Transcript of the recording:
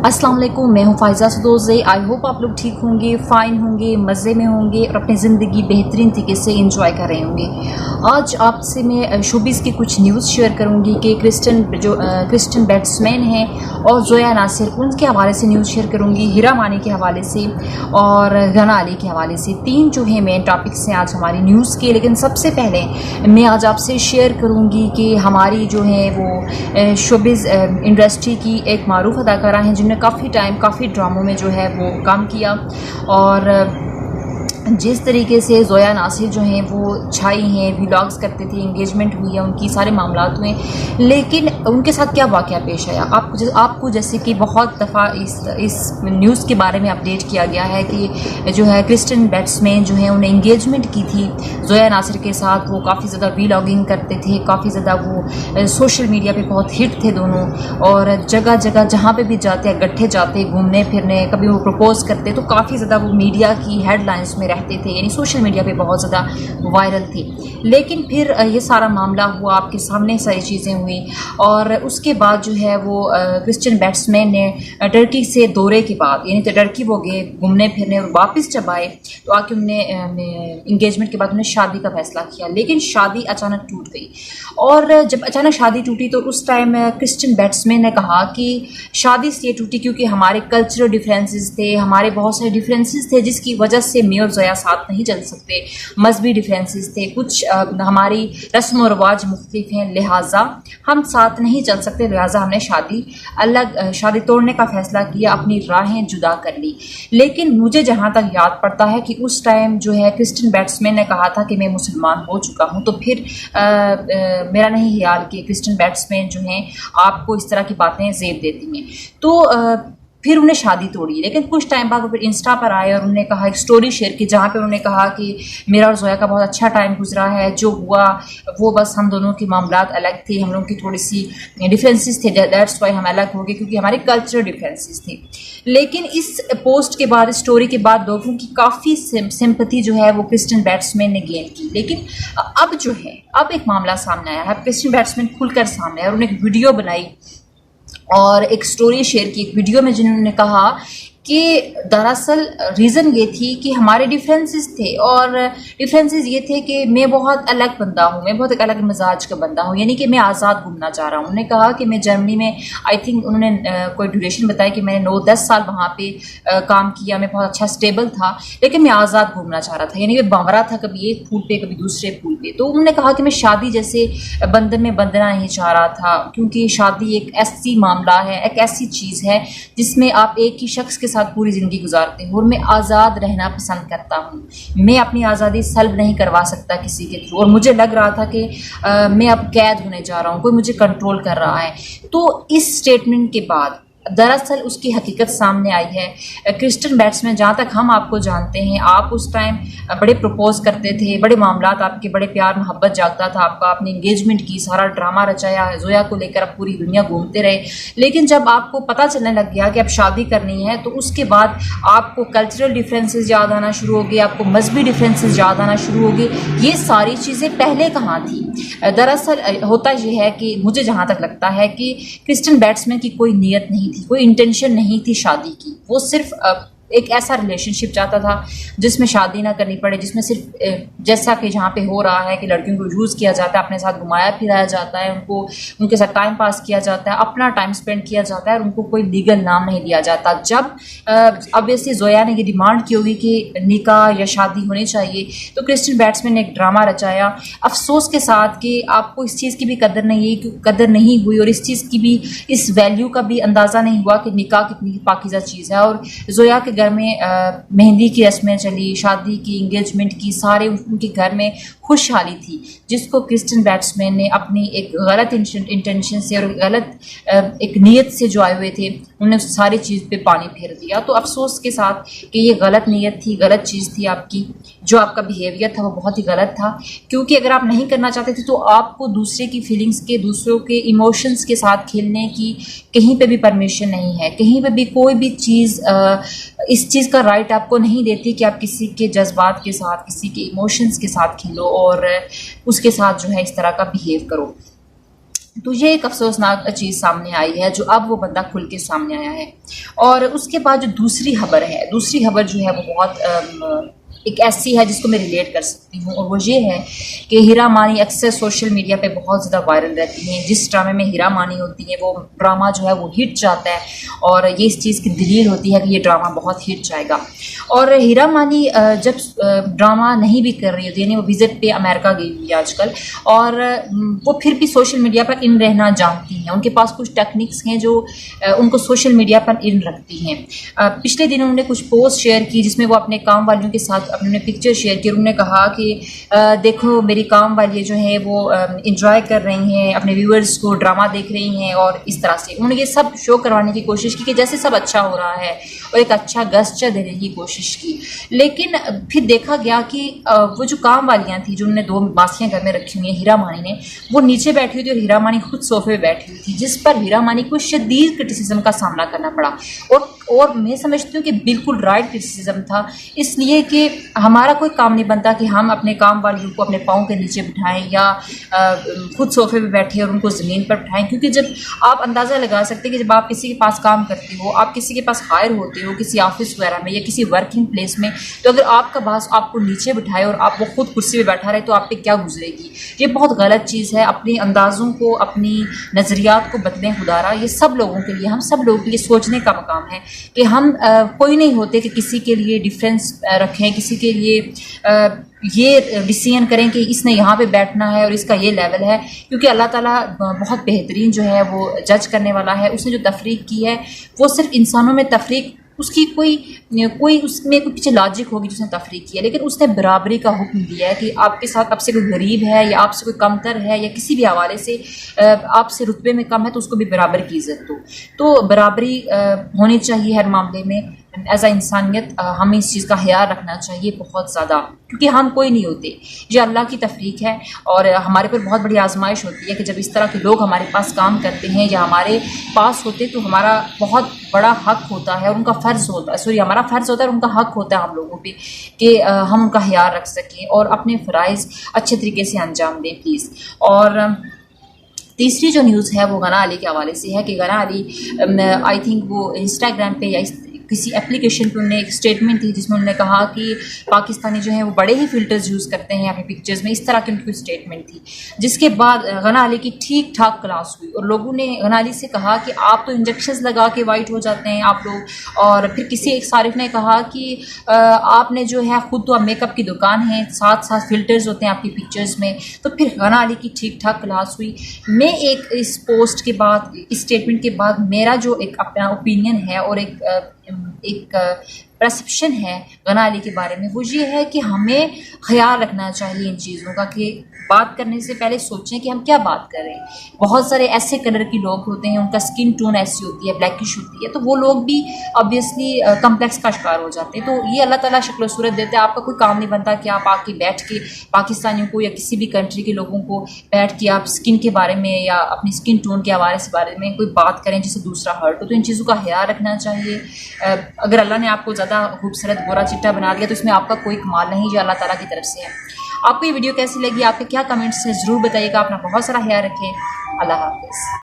अस्सलाम वालेकुम, मैं हूँ फ़ाइज़ा सदोज़े। आई होप आप लोग ठीक होंगे, फ़ाइन होंगे, मज़े में होंगे और अपनी ज़िंदगी बेहतरीन तरीके से इंजॉय कर रहे होंगे। आज आपसे मैं शोबिज़ की कुछ न्यूज़ शेयर करूँगी कि क्रिस्टियन बैट्समैन हैं और ज़ोया नासिर, उनके हवाले से न्यूज़ शेयर करूँगी, हिरा मानी के हवाले से और गना अली के हवाले से। तीन जो है मेन टॉपिक्स हैं आज हमारी न्यूज़ के। लेकिन सबसे पहले मैं आज आपसे शेयर करूँगी कि हमारी जो है वो शोबिज़ इंडस्ट्री की एक मारूफ अदाकारा हैं जिन्होंने काफ़ी टाइम काफ़ी ड्रामों में जो है वो काम किया और जिस तरीके से ज़ोया नासिर जो हैं वो छाई हैं, व्लॉग्स करते थे, एंगेजमेंट हुई है उनकी, सारे मामलात हुए, लेकिन उनके साथ क्या वाक़या पेश आया आपको जैसे कि बहुत दफ़ा इस न्यूज़ के बारे में अपडेट किया गया है कि जो है क्रिस्टियन बैट्समैन जो हैं उन्हें एंगेजमेंट की थी ज़ोया नासिर के साथ। वो काफ़ी ज़्यादा व्लॉगिंग करते थे, काफ़ी ज़्यादा वो सोशल मीडिया पे बहुत हिट थे दोनों, और जगह जगह जहाँ पे भी जाते इकट्ठे जाते घूमने फिरने, कभी वो प्रपोज करते तो काफ़ी ज़्यादा वो मीडिया की हेडलाइंस में रहते थे, यानी सोशल मीडिया पे बहुत ज़्यादा वायरल थे। लेकिन फिर ये सारा मामला हुआ, आपके सामने सारी चीज़ें हुई और उसके बाद जो है वो क्रिस्टियन बैट्समैन ने टर्की से दौरे के बाद, यानी तो टर्की वो गए घूमने फिरने और वापस जब आए तो आके उन्होंने इंगेजमेंट के बाद उन्होंने शादी का फैसला किया। लेकिन शादी अचानक टूट गई और जब अचानक शादी टूटी तो उस टाइम क्रिस्टियन बैट्समैन ने कहा कि शादी इसलिए टूटी क्योंकि हमारे कल्चरल डिफरेंसेस थे, हमारे बहुत सारे डिफरेंसेस थे जिसकी वजह से मैं और ज़ोया साथ नहीं चल सकते। मजहबी डिफरेंसेस थे, कुछ हमारी रस्म व रवाज मुख्तलिफ हैं, लिहाजा हम साथ नहीं चल सकते, लिहाजा हमने शादी तोड़ने का फैसला किया, अपनी राहें जुदा कर ली। लेकिन मुझे जहाँ तक याद पड़ता है कि उस टाइम जो है क्रिस्टियन बैट्समैन ने कहा था कि मैं मुसलमान हो चुका हूँ, तो फिर मेरा नहीं ख्याल कि क्रिस्टियन बैट्समैन जो हैं आपको इस तरह की बातें ज़ेब देती हैं। तो फिर उन्हें शादी तोड़ी। लेकिन कुछ टाइम बाद वो फिर इंस्टा पर आए और उन्होंने कहा, एक स्टोरी शेयर की जहाँ पे उन्होंने कहा कि मेरा और ज़ोया का बहुत अच्छा टाइम गुजरा है, जो हुआ वो बस हम दोनों के मामलात अलग थे, हम लोगों की थोड़ी सी डिफरेंसेस थे, दैट्स वाई हम अलग हो गए क्योंकि हमारे कल्चरल डिफरेंसेस थे। लेकिन इस पोस्ट के बाद, इस स्टोरी के बाद लोगों की काफ़ी सिंपैथी जो है वो क्रिस्टियन बैट्समैन ने गेन की। लेकिन अब जो है अब एक मामला सामने आया है, क्रिस्टियन बैट्समैन खुलकर सामने आया और उन्होंने एक वीडियो बनाई और एक स्टोरी शेयर की एक वीडियो में, जिन्होंने कहा कि दरअसल रीज़न ये थी कि हमारे डिफरेंसेस थे और डिफरेंसेस ये थे कि मैं बहुत अलग बंदा हूँ, मैं बहुत एक अलग मिजाज का बंदा हूँ, यानी कि मैं आज़ाद घूमना चाह रहा हूँ। उन्होंने कहा कि मैं जर्मनी में, आई थिंक उन्होंने कोई ड्यूरेशन बताया कि मैंने 9-10 साल वहाँ पे काम किया, मैं बहुत अच्छा स्टेबल था, लेकिन मैं आज़ाद घूमना चाह रहा था, यानी मैं बावरा था, कभी एक फूल पे कभी दूसरे फूल पे। तो उन्होंने कहा कि मैं शादी जैसे बंधन में बंधना नहीं चाह रहा था, क्योंकि शादी एक ऐसी मामला है, एक ऐसी चीज़ है जिसमें आप एक ही शख्स के साथ पूरी ज़िंदगी गुजारते हो और मैं आज़ाद रहना पसंद करता हूँ, मैं अपनी आज़ादी सल्ब नहीं करवा सकता किसी के थ्रू, और मुझे लग रहा था कि मैं अब कैद होने जा रहा हूँ, कोई मुझे कंट्रोल कर रहा है। तो इस स्टेटमेंट के बाद दरअसल उसकी हकीकत सामने आई है। क्रिस्टियन बैट्समैन, जहाँ तक हम आपको जानते हैं, आप उस टाइम बड़े प्रपोज करते थे, बड़े मामलात आपके, बड़े प्यार मोहब्बत जागता था आपका, आपने इंगेजमेंट की, सारा ड्रामा रचाया, ज़ोया को लेकर आप पूरी दुनिया घूमते रहे। लेकिन जब आपको पता चलने लग गया कि अब शादी करनी है तो उसके बाद आपको कल्चरल डिफरेंसेस याद आना शुरू हो गए, आपको मजहबी डिफरेंसेस याद आना शुरू हो गए। ये सारी चीज़ें पहले कहाँ थी? दरअसल होता यह है कि मुझे जहाँ तक लगता है कि क्रिस्टियन बैट्समैन की कोई नीयत नहीं थी, कोई इंटेंशन नहीं थी शादी की। वो सिर्फ एक ऐसा रिलेशनशिप चाहता था जिसमें शादी ना करनी पड़े, जिसमें सिर्फ जैसा कि जहाँ पे हो रहा है कि लड़कियों को यूज़ किया जाता है, अपने साथ घुमाया फिराया जाता है, उनके साथ टाइम पास किया जाता है, अपना टाइम स्पेंड किया जाता है और उनको कोई लीगल नाम नहीं दिया जाता। जब ऑब्वियसली ज़ोया ने ये डिमांड की होगी कि निकाह या शादी होनी चाहिए, तो क्रिस्टियन बैट्समैन ने एक ड्रामा रचाया, अफसोस के साथ कि आपको इस चीज़ की भी कदर नहीं हुई और इस चीज़ की भी, इस वैल्यू का भी अंदाज़ा नहीं हुआ कि निकाह कितनी पाकीज़ा चीज़ है। और ज़ोया के घर में मेहंदी की रस्में चली, शादी की, इंगेजमेंट की, सारे उनके घर में खुशहाली थी, जिसको क्रिस्टियन बैट्समैन ने अपनी एक गलत इंटेंशन से और गलत एक नीयत से जो आए हुए थे, उन्होंने उस सारी चीज़ पे पानी फेर दिया। तो अफसोस के साथ कि ये गलत नीयत थी, गलत चीज़ थी आपकी, जो आपका बिहेवियर था वो बहुत ही गलत था, क्योंकि अगर आप नहीं करना चाहते थे तो आपको दूसरे की फीलिंग्स के, दूसरों के इमोशंस के साथ खेलने की कहीं पे भी परमिशन नहीं है। कहीं पे भी कोई भी चीज़ इस चीज़ का राइट आपको नहीं देती कि आप किसी के जज्बात के साथ, किसी के इमोशंस के साथ खेलो और उसके साथ जो है इस तरह का बिहेव करो। तो ये एक अफसोसनाक चीज़ सामने आई है जो अब वो बंदा खुल के सामने आया है। और उसके बाद जो दूसरी खबर है, दूसरी खबर जो है वो बहुत एक ऐसी है जिसको मैं रिलेट कर सकती हूँ, और वो ये है कि हीरा मानी अक्सर सोशल मीडिया पे बहुत ज़्यादा वायरल रहती हैं। जिस ड्रामे में हीरा मानी होती है वो ड्रामा जो है वो हिट जाता है, और ये इस चीज़ की दलील होती है कि ये ड्रामा बहुत हिट जाएगा। और हीरा मानी जब ड्रामा नहीं भी कर रही होती है, यानी वो विजिट पे अमेरिका गई हुई है आजकल, और वो फिर भी सोशल मीडिया पर इन रहना जानती हैं। उनके पास कुछ टेक्निक्स हैं जो उनको सोशल मीडिया पर इन रखती हैं। पिछले दिन उन्होंने कुछ पोस्ट शेयर की जिसमें वो अपने काम वालियों के साथ अपने पिक्चर शेयर की। उन्होंने कहा कि देखो मेरी काम वाली जो है वो इंजॉय कर रही हैं, अपने व्यूअर्स को ड्रामा देख रही हैं, और इस तरह से उन्होंने ये सब शो करवाने की कोशिश की कि जैसे सब अच्छा हो रहा है, और एक अच्छा गेस्चर देने की कोशिश की। लेकिन फिर देखा गया कि वो जो काम वालियाँ थी, जो उन्होंने 2 मासियाँ घर में रखी हुई हैं हीरा मानी ने, वो नीचे बैठी हुई थी और हीरा मानी खुद सोफे पे बैठी हुई थी, जिस पर हीरा मानी को शदीद क्रिटिसिज्म का सामना करना पड़ा। और मैं समझती हूँ कि बिल्कुल राइट क्रिटिसिज्म था, इसलिए कि हमारा कोई काम नहीं बनता कि हम अपने काम वालियों को अपने पाँव के नीचे बिठाएं या खुद सोफे पे बैठे और उनको ज़मीन पर बिठाएं। क्योंकि जब आप अंदाज़ा लगा सकते हैं कि जब आप किसी के पास काम करते हो, आप किसी के पास हायर होते हो किसी ऑफिस वगैरह में या किसी वर्किंग प्लेस में, तो अगर आपका बॉस आपको नीचे बिठाए और आप वो खुद कुर्सी पे बैठा रहे तो आप पे क्या गुजरेगी। ये बहुत गलत चीज़ है। अपने अंदाज़ों को, अपनी नज़रियात को बदलें खुदारा। ये सब लोगों के लिए, हम सब लोगों के लिए सोचने का मकाम है कि हम कोई नहीं होते कि किसी के लिए डिफरेंस रखें, किसी के लिए ये डिसीजन करें कि इसने यहाँ पे बैठना है और इसका ये लेवल है। क्योंकि अल्लाह ताला बहुत बेहतरीन जो है वो जज करने वाला है। उसने जो तफरीक की है वो सिर्फ इंसानों में तफरीक, उसकी कोई उसमें कोई पीछे लॉजिक होगी जिसने तफरीक किया, लेकिन उसने बराबरी का हुक्म दिया है कि आपके साथ आपसे कोई गरीब है या आपसे कोई कमतर है या किसी भी हवाले से आपसे रुतबे में कम है तो उसको भी बराबर की इज़्ज़त दो। तो बराबरी होनी चाहिए हर मामले में। एज आ इंसानियत हमें इस चीज़ का ख्याल रखना चाहिए बहुत ज़्यादा, क्योंकि हम कोई नहीं होते। ये अल्लाह की तफरीक है और हमारे पर बहुत बड़ी आजमाइश होती है कि जब इस तरह के लोग हमारे पास काम करते हैं या हमारे पास होते तो हमारा बहुत बड़ा हक होता है और उनका फ़र्ज़ होता है, सॉरी हमारा फ़र्ज़ होता है और उनका हक होता है हम लोगों पे कि हम उनका ख्याल रख सकें और अपने फ़राइज़ अच्छे तरीके से अंजाम दें प्लीज़। और तीसरी जो न्यूज़ है वो गना अली के हवाले से है कि गना अली आई थिंक वो इंस्टाग्राम पे या किसी एप्लीकेशन पे उन्होंने एक स्टेटमेंट थी जिसमें उन्होंने कहा कि पाकिस्तानी जो है वो बड़े ही फ़िल्टर्स यूज़ करते हैं अपनी पिक्चर्स में, इस तरह की उनकी स्टेटमेंट थी। जिसके बाद गना अली की ठीक ठाक क्लास हुई और लोगों ने गना अली से कहा कि आप तो इंजेक्शंस लगा के वाइट हो जाते हैं आप लोग। और फिर किसी एक सारिफ ने कहा कि आपने जो है ख़ुद तो मेकअप की दुकान है, साथ साथ फ़िल्टर्स होते हैं आपकी पिक्चर्स में। तो फिर गना अली की ठीक ठाक क्लास हुई। मैं एक इस पोस्ट के बाद, इस स्टेटमेंट के बाद मेरा जो एक अपना ओपिनियन है और एक परसेप्शन है गना अली के बारे में, वो ये है कि हमें ख्याल रखना चाहिए इन चीज़ों का कि बात करने से पहले सोचें कि हम क्या बात कर रहे हैं। बहुत सारे ऐसे कलर के लोग होते हैं, उनका स्किन टोन ऐसी होती है, ब्लैकिश होती है, तो वो लोग भी ऑब्वियसली कम्प्लेक्स का शिकार हो जाते हैं। तो ये अल्लाह ताला शक्ल सूरत देते हैं। आपका कोई काम नहीं बनता कि आप आके बैठ के पाकिस्तानियों को या किसी भी कंट्री के लोगों को बैठ के आप स्किन के बारे में या अपनी स्किन टोन के हवाले से बारे में कोई बात करें जिससे दूसरा हर्ट हो। तो इन चीज़ों का ख्याल रखना चाहिए। अगर अल्लाह ने आपको ज़्यादा खूबसूरत गोरा चिट्टा बना दिया तो इसमें आपका कोई कमाल नहीं, जो अल्लाह ताला की तरफ से है। आपको ये वीडियो कैसी लगी, आपके क्या कमेंट्स हैं ज़रूर बताइएगा। अपना बहुत सारा ख्याल रखें। अल्लाह हाफ़िज़।